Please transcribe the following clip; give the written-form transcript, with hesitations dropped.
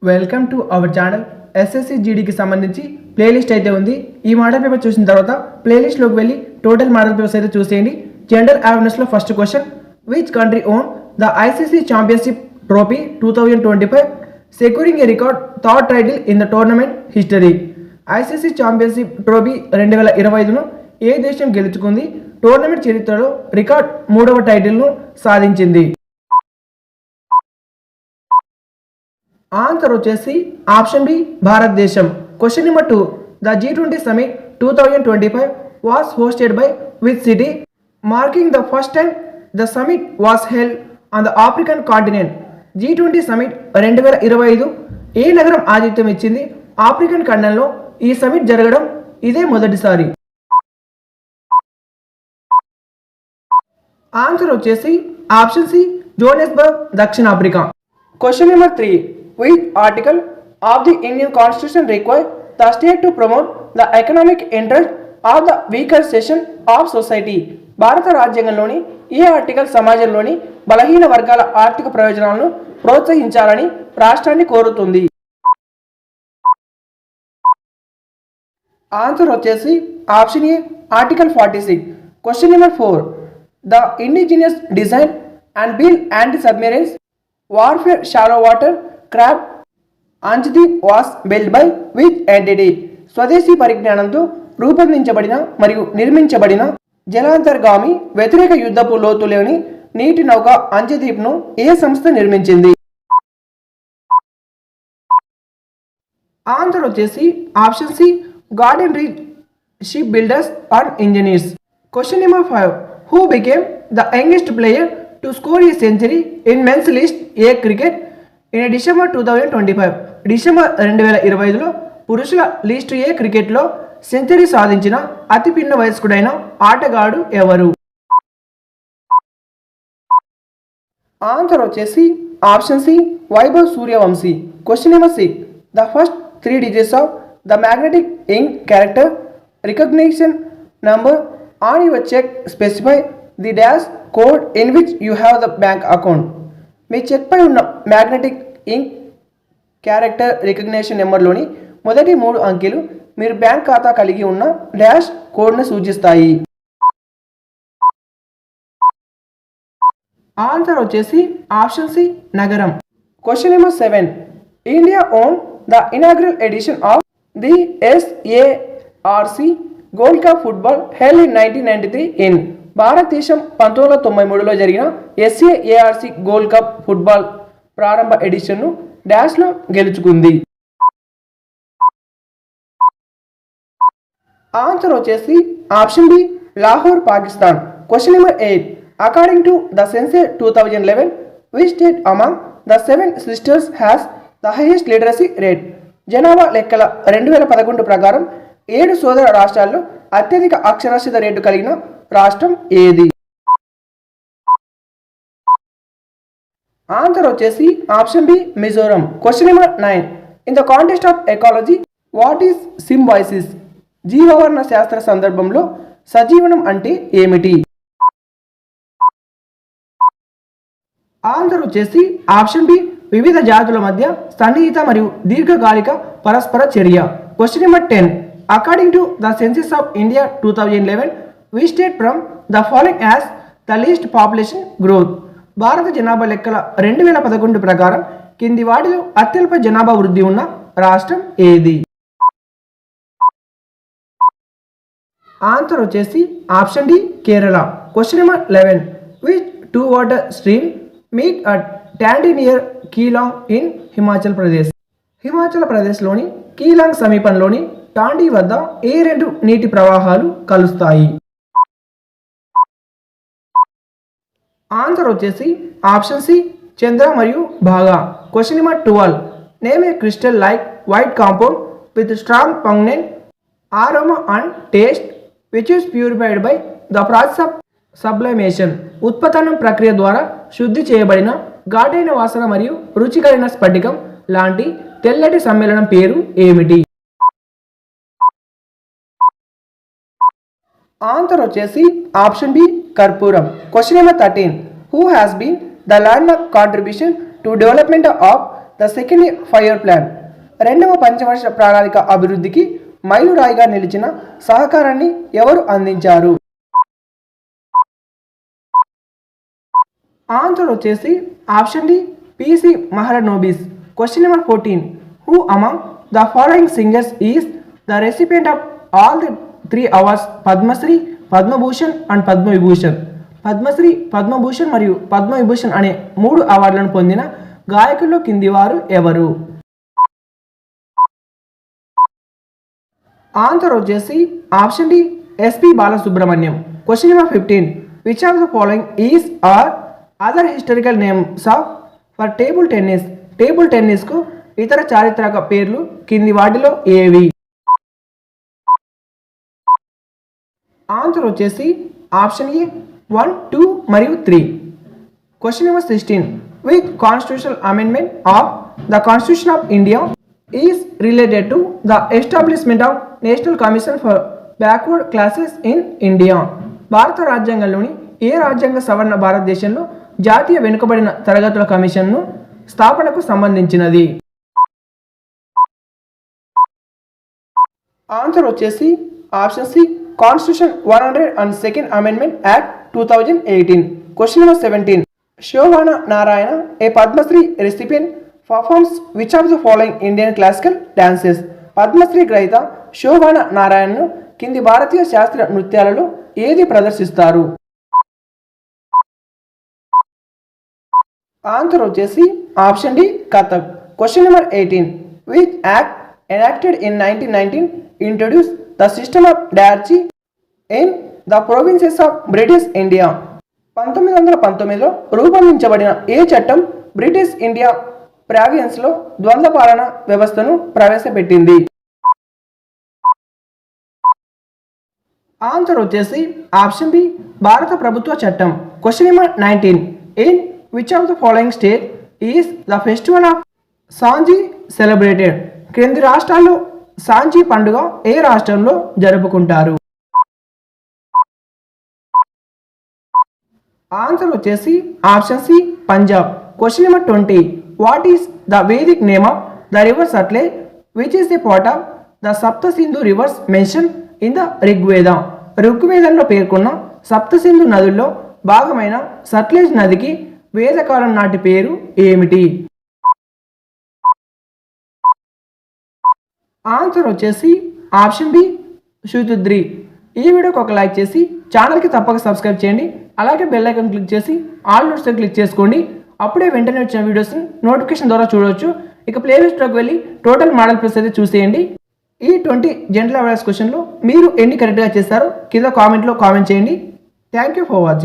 Welcome to our channel. SSC జీడీకి సంబంధించి playlist అయితే ఉంది. ఈ మోడల్ పేపర్ చూసిన తర్వాత ప్లేలిస్ట్లోకి వెళ్ళి టోటల్ మోడల్ పేపర్స్ అయితే చూసేయండి. జనరల్ అవేర్నెస్లో first question, which country won the ICC championship trophy 2025 securing a record third title in the tournament history. ICC championship trophy 2025ను ఏ దేశం గెలుచుకుంది? టోర్నమెంట్ చరిత్రలో రికార్డ్ 3వ టైటిల్ను సాధించింది. ఆన్సర్ వచ్చేసి ఆప్షన్ బి, భారతదేశం. Question number 2, the G20 summit 2025 was hosted by which city? Marking the first time the summit was held on the African continent. G20 summit 2025 ఏ నగరం ఆతిథ్యం ఇచ్చింది? ఆఫ్రికన్ ఖండంలో ఈ సమిట్ జరగడం ఇదే మొదటిసారి. ఆన్సర్ వచ్చేసి ఆప్షన్ సి, జోహానెస్బర్గ్, దక్షిణాఫ్రికా. Question number 3, which article of the Indian Constitution require the state to promote the economic interest of the weaker section of society? భారత రాజ్యాంగంలోని ఏ ఆర్టికల్ సమాజంలోని బలహీన వర్గాల ఆర్థిక ప్రయోజనాలను ప్రోత్సహించాలని రాష్ట్రాన్ని కోరుతుంది? ఆన్సర్ వచ్చేసి option A, article 46. Question number 4, the indigenous design and built anti submarines warfare shallow water craft Anjadip was built by which entity? స్వదేశీ పరిజ్ఞానంతో రూపొందించబడిన మరియు నిర్మించబడిన జలాంతర్గామి వ్యతిరేక యుద్ధపు లోతులోని నీటి నౌక అంజదీప్ను ఏ సంస్థ నిర్మించింది? ఆన్సర్ వచ్చేసి option C, garden reach ship builders and engineers. Question number 5, who became the youngest player to score a century in men's list A cricket in December 2025? December 2025లో పురుషుల లిస్టు ఏ క్రికెట్లో సెంచరీ సాధించిన అతి పిన్న వయస్కుడైన ఆటగాడు ఎవరు? ఆన్సర్ వచ్చేసి option C, Vaibhav Suryavanshi. Question number 6, the first 3 digits of the magnetic ink character recognition number on your cheque specify the dash code in which you have the bank account. మీ చెక్పై ఉన్న మ్యాగ్నెటిక్ ఇంక్ క్యారెక్టర్ రికగ్నిషన్ నెంబర్లోని మొదటి 3 అంకెలు మీరు bank ఖాతా కలిగి ఉన్న డాష్ కోడ్ను సూచిస్తాయి. ఆన్సర్ వచ్చేసి ఆప్షన్ సి, నగరం. Question number 7, India won the inaugural edition of the SARC gold cup football held in 1993 in. భారతదేశం 1993లో జరిగిన SARC గోల్డ్ కప్ ఫుట్బాల్ ప్రారంభ ఎడిషన్ను డాష్లో గెలుచుకుంది. ఆన్సర్ వచ్చేసి option B, Lahore, Pakistan. Question number 8, according to the census 2011 which state among the 7 sisters has the highest literacy rate? జనాభా లెక్కల 2011 ప్రకారం 7 సోదర రాష్ట్రాల్లో అత్యధిక అక్షరాస్యత రేటు కలిగిన రాష్ట్రం ఏది? ఆన్సర్ వచ్చేసి option B, Mizoram. Question number 9, in the contest of ecology what is symbiosis? జీవవర్ణ శాస్త్ర సందర్భంలో సజీవనం అంటే ఏమిటి? ఆన్సర్ వచ్చేసి ఆప్షన్ బి, వివిధ జాతుల మధ్య సన్నిహిత మరియు దీర్ఘకాలిక పరస్పర చర్య. Question number 10, according to the census of India 2011 which state from the following as the least population growth? భారత జనాభా లెక్కల 2011 ప్రకారం కింది వాటిలో అత్యల్ప జనాభా వృద్ధి ఉన్న రాష్ట్రం ఏది? ఆన్సర్ వచ్చేసి option D, Kerala. Question number 11, which 2 water stream meet at Tandi near Keylong in Himachal Pradesh? Himachal ప్రదేశ్లోని కీలాంగ్ సమీపంలోని టాండి వద్ద ఏ 2 నీటి ప్రవాహాలు కలుస్తాయి? ఆన్సర్ వచ్చేసి ఆప్షన్ సి, చంద్ర మరియు Bhaga. Question number 12, name a crystal like white compound with strong pungent aroma and taste which is purified by the process of sublimation. ఉత్పతనం ప్రక్రియ ద్వారా శుద్ధి చేయబడిన ఘాటైన వాసన మరియు రుచికరమైన స్ఫటికం లాంటి తెల్లటి సమ్మేళనం పేరు ఏమిటి? ఆన్సర్ వచ్చేసి ఆప్షన్ బి, కర్పూరం. Question number 13, who has been the landmark contribution to development of the second 5-year plan. రెండవ పంచవర్ష ప్రణాళిక అభివృద్ధికి మైలురాయిగా నిలిచిన సహకారాన్ని ఎవరు అందించారు? ఆన్సర్ వచ్చేసి option D PC Mahalanobis. Question number 14. Who among the following singers is the recipient of all the 3 awards Padma Shri, Padma Bhushan and Padma Vibhushan? Padma Shri, Padma Bhushan మరియు పద్మవిభూషణ్ అనే 3 అవార్డులను పొందిన గాయకుల్లో కింది వారు ఎవరు? ఆన్సర్ వచ్చేసి option D SP Balasubrahmanyam. Question number 15. Which of the following is are other historical names of for table tennis? Table టెన్నిస్కు ఇతర చారిత్రక పేర్లు కింది వాటిలో ఏవి? ఆన్సర్ వచ్చేసి ఆప్షన్ ఏ 1, 2 మరియు 3. Question number 16. Which constitutional amendment of the constitution of India is related to the establishment of national commission for backward classes in India? భారత రాజ్యాంగంలోని ఏ రాజ్యాంగ సవరణ భారతదేశంలో జాతీయ వెనుకబడిన తరగతుల కమిషన్ను స్థాపనకు సంబంధించినది? ఆన్సర్ వచ్చేసి option C constitution 102nd amendment act 2018. Question number 17. Shobhana Narayan a Padma Shri recipient performs which of the following Indian classical dances? Padma Shri గ్రహీత శోభానా నారాయణను కింది భారతీయ శాస్త్రీయ నృత్యాలలో ఏది ప్రదర్శిస్తారు? ఆన్సర్ వచ్చేసి option D Kathak. Question number 18. Which act enacted in 1919 introduced the system of diarchy in the provinces of British India? 1919లో రూపొందించబడిన ఏ చట్టం British India ప్రావిన్స్లో ద్వంద్వ పాలన వ్యవస్థను ప్రవేశపెట్టింది? ఆన్సర్ వచ్చేసి ఆప్షన్ బి భారత ప్రభుత్వ చట్టం. Question number 19. In which of the following state is the festival of Sanjhi celebrated? క్రింది రాష్ట్రాల్లో సాంజీ పండుగ ఏ రాష్ట్రంలో జరుపుకుంటారు? ఆన్సర్ వచ్చేసి option C Punjab. Question number 20. What is the Vedic name of the river Sutlej which is the part of the Sapta Sindhu rivers mention in the Rigveda? ఋగ్వేదంలో పేర్కొన్న సప్త సింధు నదుల్లో భాగమైన సట్లెజ్ నదికి వేదకాలం నాటి పేరు ఏమిటి? ఆన్సర్ వచ్చేసి ఆప్షన్ బి శూతుద్రి. ఈ వీడియోకి ఒక లైక్ చేసి ఛానల్కి తప్పక సబ్స్క్రైబ్ చేయండి. అలాగే బెల్ ఐకాన్ క్లిక్ చేసి ఆల్ నోట్స్ క్లిక్ చేసుకోండి. అప్పుడే వెంటనే వచ్చిన వీడియోస్ని నోటిఫికేషన్ ద్వారా చూడవచ్చు. ఇక ప్లేలిస్ట్లోకి వెళ్ళి టోటల్ మోడల్ ప్లస్ అయితే చూసేయండి. ఈ 20 జనరల్ అవేర్నెస్ క్వశ్చన్లో మీరు ఎన్ని కరెక్ట్గా చేస్తారో కింద కామెంట్లో కామెంట్ చేయండి. Thank you for watching.